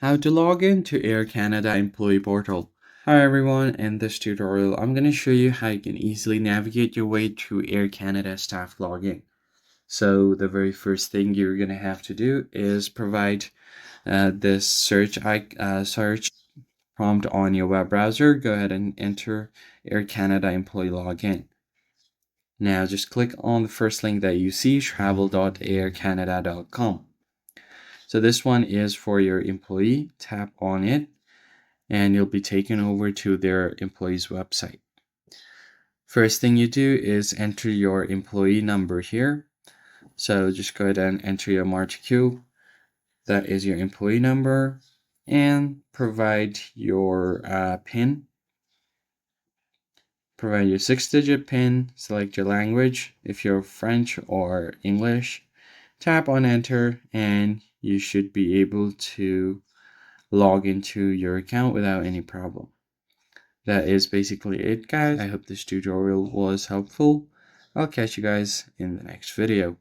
How to log in to Air Canada Employee Portal. Hi everyone, in this tutorial I'm going to show you how you can easily navigate your way through Air Canada staff login. So the very first thing you're going to have to do is provide this search prompt on your web browser. Go ahead and enter Air Canada Employee Login. Now just click on the first link that you see, travel.aircanada.com. So this one is for your employee. Tap on it and you'll be taken over to their employee's website. First thing you do is enter your employee number here. So just go ahead and enter your MarchQ. That is your employee number, and provide your PIN. Provide your 6-digit PIN, select your language, if you're French or English. Tap on enter and you should be able to log into your account without any problem. That is basically it, guys. I hope this tutorial was helpful. I'll catch you guys in the next video.